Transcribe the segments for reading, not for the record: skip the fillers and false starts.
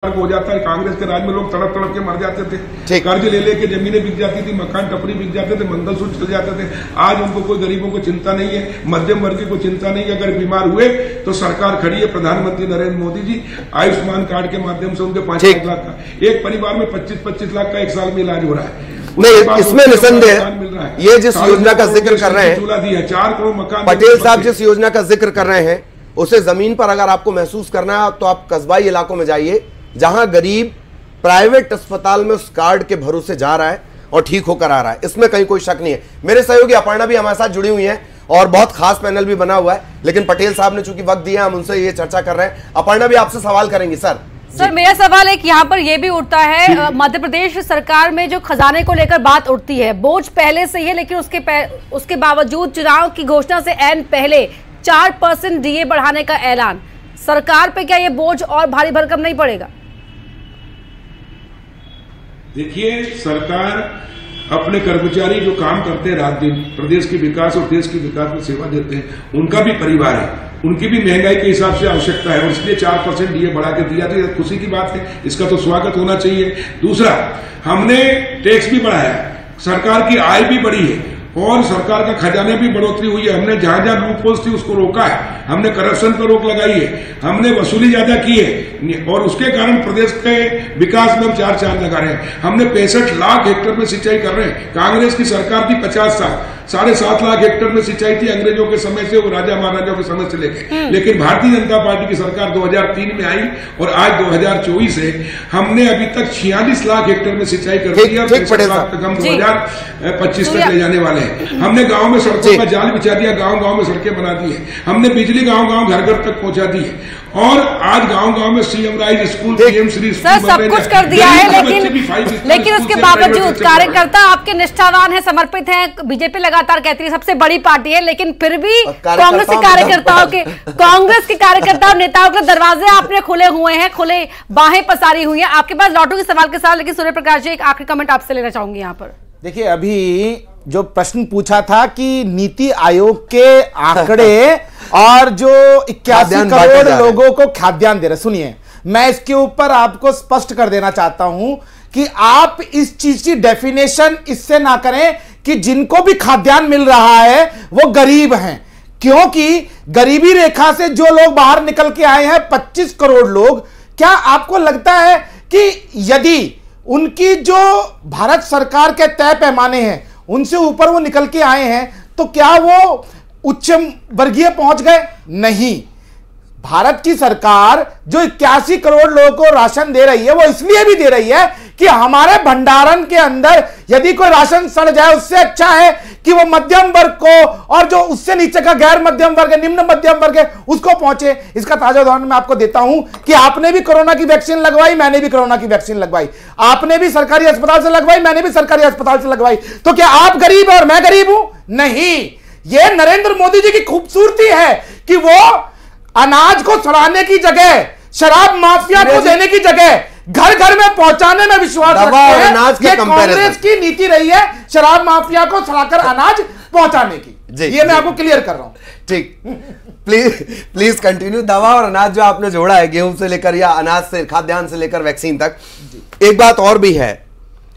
हो जाता है। कांग्रेस के राज में लोग तड़प तड़प के मर जाते थे, कर्ज ले लेके जमीनें बिक जाती थी, मकान टपरी बिक जाते थे, मंगलसूत्र चल जाते थे। आज उनको कोई गरीबों को चिंता नहीं है, मध्यम वर्ग को चिंता नहीं है। अगर बीमार हुए तो सरकार खड़ी है। प्रधानमंत्री नरेंद्र मोदी जी आयुष्मान कार्ड के माध्यम से उनके 5 लाख का, एक परिवार में 25-25 लाख का एक साल में इलाज हो रहा है। नहीं, इसमें निसंदेह ये जिस योजना का जिक्र कर रहे हैं 4 करोड़ मकान, पटेल साहब जिस योजना का जिक्र कर रहे हैं उसे जमीन पर अगर आपको महसूस करना है तो आप कस्बाई इलाकों में जाइए, जहां गरीब प्राइवेट अस्पताल में उस कार्ड के भरोसे जा रहा है और ठीक होकर आ रहा है। इसमें कहीं कोई शक नहीं है। मेरे सहयोगी अपर्णा भी हमारे साथ जुड़ी हुई हैं और बहुत खास पैनल भी बना हुआ है, लेकिन पटेल साहब ने चूंकि वक्त दिया हम उनसे ये चर्चा कर रहे हैं। अपर्णा भी आपसे सवाल करेंगी। सर मेरा सवाल एक यहाँ पर यह भी उठता है, मध्य प्रदेश सरकार में जो खजाने को लेकर बात उठती है, बोझ पहले से ही है, लेकिन उसके बावजूद चुनाव की घोषणा से ऐन पहले 4% डीए बढ़ाने का ऐलान, सरकार पे क्या ये बोझ और भारी भरकम नहीं पड़ेगा? देखिए, सरकार अपने कर्मचारी जो काम करते हैं रात दिन, प्रदेश के विकास और देश के विकास में सेवा देते हैं, उनका भी परिवार है, उनकी भी महंगाई के हिसाब से आवश्यकता है और इसलिए 4% डीए बढ़ा के दिया था। खुशी की बात है, इसका तो स्वागत होना चाहिए। दूसरा, हमने टैक्स भी बढ़ाया, सरकार की आय भी बढ़ी है और सरकार का खजाने भी बढ़ोतरी हुई है। हमने जहां जहां लूपहोल्स थी उसको रोका है, हमने करप्शन पर रोक लगाई है, हमने वसूली ज्यादा की है और उसके कारण प्रदेश के विकास में हम 4 चांद लगा रहे हैं। हमने 65 लाख हेक्टेयर में सिंचाई कर रहे हैं। कांग्रेस की सरकार थी 50 साल, 7.5 लाख हेक्टेयर में सिंचाई थी अंग्रेजों के समय से, वो राजा महाराजाओं के समय से लेके। लेकिन भारतीय जनता पार्टी की सरकार 2003 में आई और आज 2024 है, हमने अभी तक 46 लाख हेक्टेयर में सिंचाई कर दी है और 65 लाख तक हम 2025 तक ले जाने वाले। हमने गांव में सड़कों का जाल बिछा दिया, गांव-गांव में सड़कें बना दी है, हमने बिजली गांव-गांव घर-घर तक पहुंचा दी है और आज गांव-गांव में CM rise school, PM Shri sir सब कुछ कर दिया है, लेकिन उसके बावजूद कार्यकर्ता आपके निष्ठावान है, समर्पित हैं। बीजेपी लगातार कहती है सबसे बड़ी पार्टी है, लेकिन फिर भी कांग्रेस के कार्यकर्ताओं नेताओं के दरवाजे आपने खुले हुए हैं, खुले बाहें पसारी हुई है। आपके पास लौटूंगी सवाल के साथ, लेकिन सूर्य प्रकाश जी एक आखिरी कमेंट आपसे लेना चाहूंगी यहाँ पर। देखिए, अभी जो प्रश्न पूछा था कि नीति आयोग के आंकड़े और जो 81 करोड़ लोगों को खाद्यान्न दे रहे, सुनिए, मैं इसके ऊपर आपको स्पष्ट कर देना चाहता हूं कि आप इस चीज की डेफिनेशन इससे ना करें कि जिनको भी खाद्यान्न मिल रहा है वो गरीब हैं, क्योंकि गरीबी रेखा से जो लोग बाहर निकल के आए हैं 25 करोड़ लोग, क्या आपको लगता है कि यदि उनकी जो भारत सरकार के तय पैमाने हैं उनसे ऊपर वो निकल के आए हैं तो क्या वो उच्च वर्गीय पहुंच गए? नहीं। भारत की सरकार जो 81 करोड़ लोगों को राशन दे रही है वो इसलिए भी दे रही है कि हमारे भंडारण के अंदर यदि कोई राशन सड़ जाए उससे अच्छा है कि वो मध्यम वर्ग को और जो उससे नीचे का गैर मध्यम वर्ग है, निम्न मध्यम वर्ग है, उसको पहुंचे। इसका ताजा उदाहरण मैं आपको देता हूं कि आपने भी कोरोना की वैक्सीन लगवाई, मैंने भी कोरोना की वैक्सीन लगवाई, आपने भी सरकारी अस्पताल से लगवाई, मैंने भी सरकारी अस्पताल से लगवाई। तो क्या आप गरीब और मैं गरीब हूं? नहीं। यह नरेंद्र मोदी जी की खूबसूरती है कि वो अनाज को सड़ाने की जगह, शराब माफिया को देने की जगह घर घर में पहुंचाने में विश्वास रखते हैं। ये कांग्रेस की नीति रही है, शराब माफिया को सड़ाकर अनाज पहुंचाने की। ये मैं आपको क्लियर कर रहा हूं। ठीक, प्लीज कंटिन्यू। दवा और अनाज जो आपने जोड़ा है, गेहूं से लेकर या अनाज से, खाद्यान्न से लेकर वैक्सीन तक, एक बात और भी है,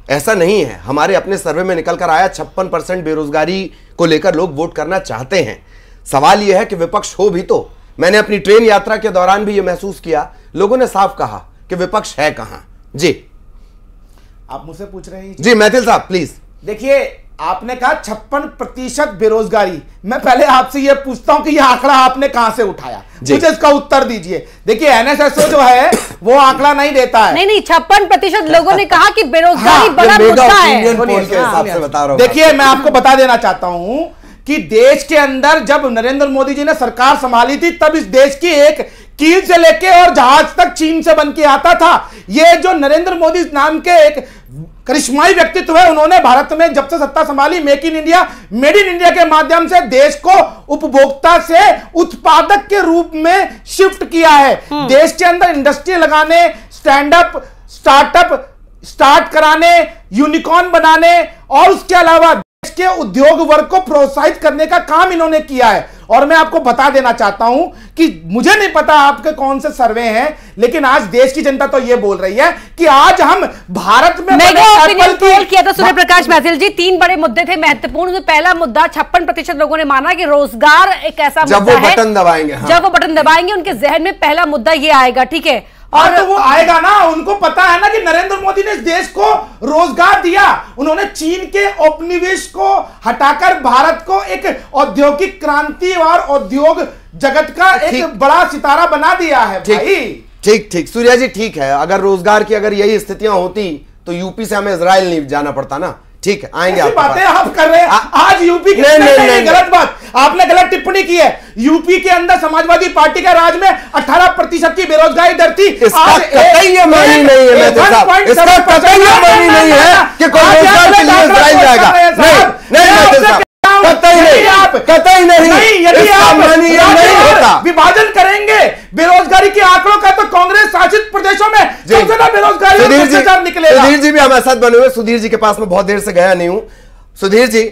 ऐसा नहीं है, हमारे अपने सर्वे में निकल कर आया 56% बेरोजगारी को लेकर लोग वोट करना चाहते हैं। सवाल यह है कि विपक्ष हो भी तो। मैंने अपनी ट्रेन यात्रा के दौरान भी यह महसूस किया, लोगों ने साफ कहा कि विपक्ष है कहां। जी, आप मुझसे पूछ रहे हैं? जी मैथिल साहब प्लीज। देखिए, आपने कहा 56% बेरोजगारी, मैं पहले आपसे यह पूछता हूं कि यह आंकड़ा आपने कहां से उठाया, मुझे इसका उत्तर दीजिए। देखिए, एनएसएसओ जो है वो आंकड़ा नहीं देता है। नहीं, 56% लोगों ने कहा कि बेरोजगारी बड़ा मुद्दा है। देखिए, मैं आपको बता देना चाहता हूं कि देश के अंदर जब नरेंद्र मोदी जी ने सरकार संभाली थी तब इस देश की एक कील से लेके और जहाज तक चीन से बन के आता था। ये जो नरेंद्र मोदी नाम के एक करिश्माई व्यक्तित्व है, उन्होंने भारत में जब से सत्ता संभाली make in India, made in India के माध्यम से देश को उपभोक्ता से उत्पादक के रूप में शिफ्ट किया है। देश के अंदर इंडस्ट्री लगाने, स्टार्टअप कराने, यूनिकॉर्न बनाने और उसके अलावा के उद्योग वर्ग को प्रोत्साहित करने का काम इन्होंने किया है। और मैं आपको बता देना चाहता हूं कि मुझे नहीं पता आपके कौन से सर्वे हैं, लेकिन आज देश की जनता तो यह बोल रही है कि आज हम भारत में किया था सूर्य प्रकाश महथिल जी। 3 बड़े मुद्दे थे महत्वपूर्ण। पहला मुद्दा 56% लोगों ने माना कि रोजगार एक ऐसा मुद्दा है, जब वो बटन दबाएंगे उनके जहन में पहला मुद्दा ये आएगा, ठीक है। और तो वो आएगा ना, उनको पता है ना कि नरेंद्र मोदी ने इस देश को रोजगार दिया। उन्होंने चीन के उपनिवेश को हटाकर भारत को एक औद्योगिक क्रांति और उद्योग जगत का एक बड़ा सितारा बना दिया है भाई। ठीक सूर्या जी, ठीक है। अगर रोजगार की अगर यही स्थितियां होती तो यूपी से हमें इजराइल नहीं जाना पड़ता ना। ठीक है, आएंगे आप। बातें आप कर रहे हैं आज यूपी की गलत बात, आपने गलत टिप्पणी की है। यूपी के अंदर समाजवादी पार्टी का राज में 18% की बेरोजगारी दर थी। इसका कतई मानी नहीं है, इसका कतई मानी नहीं है कि कोई रोजगार के लिए इजराइल जाएगा। कतई नहीं, यदि आप नहीं होता विभाजन करेंगे बेरोजगारी के आंकड़ों का, तो कांग्रेस शासित प्रदेशों में सबसे ज्यादा बेरोजगारी निकलेगा। सुधीर जी भी हमारे साथ बने हुए। सुधीर जी के पास में बहुत देर से गया नहीं हूं। सुधीर जी,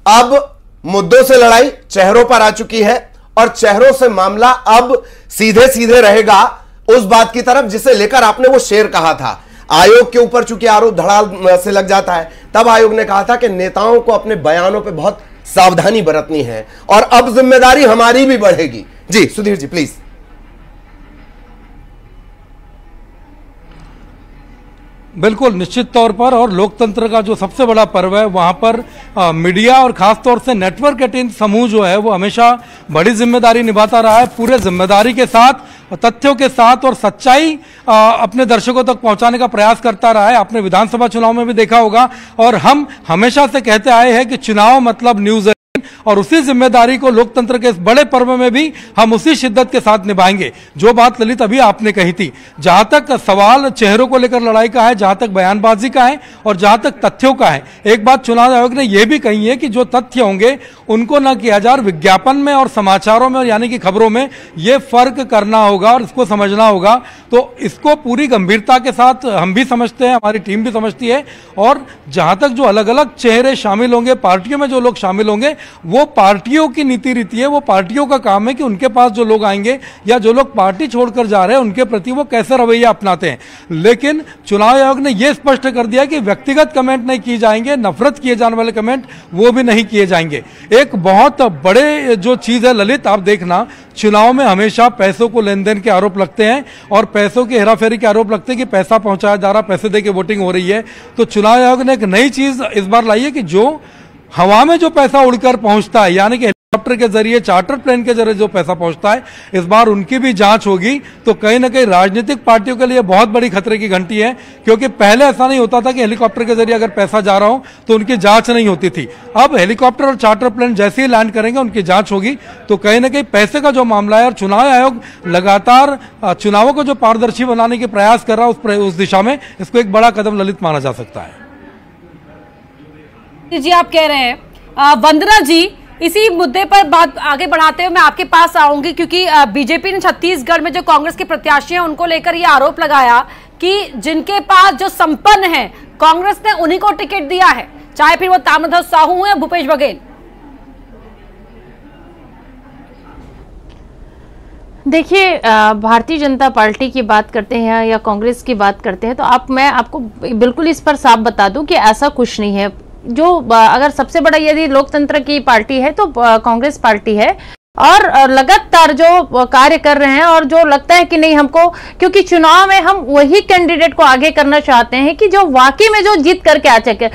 अब मुद्दों से लड़ाई चेहरों पर आ चुकी है और चेहरों से मामला अब सीधे सीधे रहेगा उस बात की तरफ जिसे लेकर आपने वो शेर कहा था। आयोग के ऊपर चूंकि आरोप धड़ाल से लग जाता है, तब आयोग ने कहा था कि नेताओं को अपने बयानों पे बहुत सावधानी बरतनी है और अब जिम्मेदारी हमारी भी बढ़ेगी। जी सुधीर जी प्लीज। बिल्कुल, निश्चित तौर पर। और लोकतंत्र का जो सबसे बड़ा पर्व है वहां पर मीडिया और खास तौर से नेटवर्क 18 समूह जो है वो हमेशा बड़ी जिम्मेदारी निभाता रहा है। पूरे जिम्मेदारी के साथ, तथ्यों के साथ और सच्चाई अपने दर्शकों तक पहुंचाने का प्रयास करता रहा है। आपने विधानसभा चुनाव में भी देखा होगा और हम हमेशा से कहते आए हैं कि चुनाव मतलब न्यूज, और उसी जिम्मेदारी को लोकतंत्र के इस बड़े पर्व में भी हम उसी शिद्दत के साथ निभाएंगे। जो बात ललित अभी आपने कही थी, जहां तक सवाल चेहरों को लेकर लड़ाई का है, जहां तक बयानबाजी का है और जहां तक तथ्यों का है, एक बात चुनाव आयोग ने यह भी कही है कि जो तथ्य होंगे उनको न किया जाए, विज्ञापन में और समाचारों में और यानी कि खबरों में यह फर्क करना होगा और इसको समझना होगा। तो इसको पूरी गंभीरता के साथ हम भी समझते हैं, हमारी टीम भी समझती है। और जहां तक जो अलग अलग चेहरे शामिल होंगे, पार्टियों में जो लोग शामिल होंगे, वो पार्टियों की नीति रीति है, वो पार्टियों का काम है कि उनके पास जो लोग आएंगे या जो लोग पार्टी छोड़कर जा रहे हैं उनके प्रति वो कैसे रवैया अपनाते हैं। लेकिन चुनाव आयोग ने यह स्पष्ट कर दिया कि व्यक्तिगत कमेंट नहीं किए जाएंगे, नफरत किए जाने वाले कमेंट वो भी नहीं किए जाएंगे। एक बहुत बड़े जो चीज है ललित, आप देखना, चुनाव में हमेशा पैसों को लेन देन के आरोप लगते हैं और पैसों की हेराफेरी के आरोप लगते हैं कि पैसा पहुंचाया जा रहा, पैसे दे के वोटिंग हो रही है। तो चुनाव आयोग ने एक नई चीज इस बार लाई है कि जो हवा में जो पैसा उड़कर पहुंचता है, यानी कि हेलीकॉप्टर के जरिए, चार्टर प्लेन के जरिए जो पैसा पहुंचता है, इस बार उनकी भी जांच होगी। तो कहीं ना कहीं राजनीतिक पार्टियों के लिए बहुत बड़ी खतरे की घंटी है, क्योंकि पहले ऐसा नहीं होता था कि हेलीकॉप्टर के जरिए अगर पैसा जा रहा हो तो उनकी जांच नहीं होती थी। अब हेलीकॉप्टर और चार्टर प्लेन जैसे ही लैंड करेंगे उनकी जांच होगी। तो कहीं ना कहीं पैसे का जो मामला है, और चुनाव आयोग लगातार चुनावों को जो पारदर्शी बनाने के प्रयास कर रहा है उस दिशा में इसको एक बड़ा कदम ललित माना जा सकता है। जी आप कह रहे हैं वंदना जी, इसी मुद्दे पर बात आगे बढ़ाते हुए मैं आपके पास आऊंगी, क्योंकि बीजेपी ने छत्तीसगढ़ में जो कांग्रेस के प्रत्याशी हैं उनको लेकर यह आरोप लगाया कि जिनके पास जो संपन्न है कांग्रेस ने उन्हीं को टिकट दिया है, चाहे फिर वो ताम्रध्वज साहू हो या भूपेश बघेल। देखिए, भारतीय जनता पार्टी की बात करते हैं या कांग्रेस की बात करते हैं तो मैं आपको बिल्कुल इस पर साफ बता दूं कि ऐसा कुछ नहीं है। जो अगर सबसे बड़ा यदि लोकतंत्र की पार्टी है तो कांग्रेस पार्टी है और लगातार जो कार्य कर रहे हैं, और जो लगता है कि नहीं हमको, क्योंकि चुनाव में हम वही कैंडिडेट को आगे करना चाहते हैं कि जो वाकई में जो जीत करके आ सके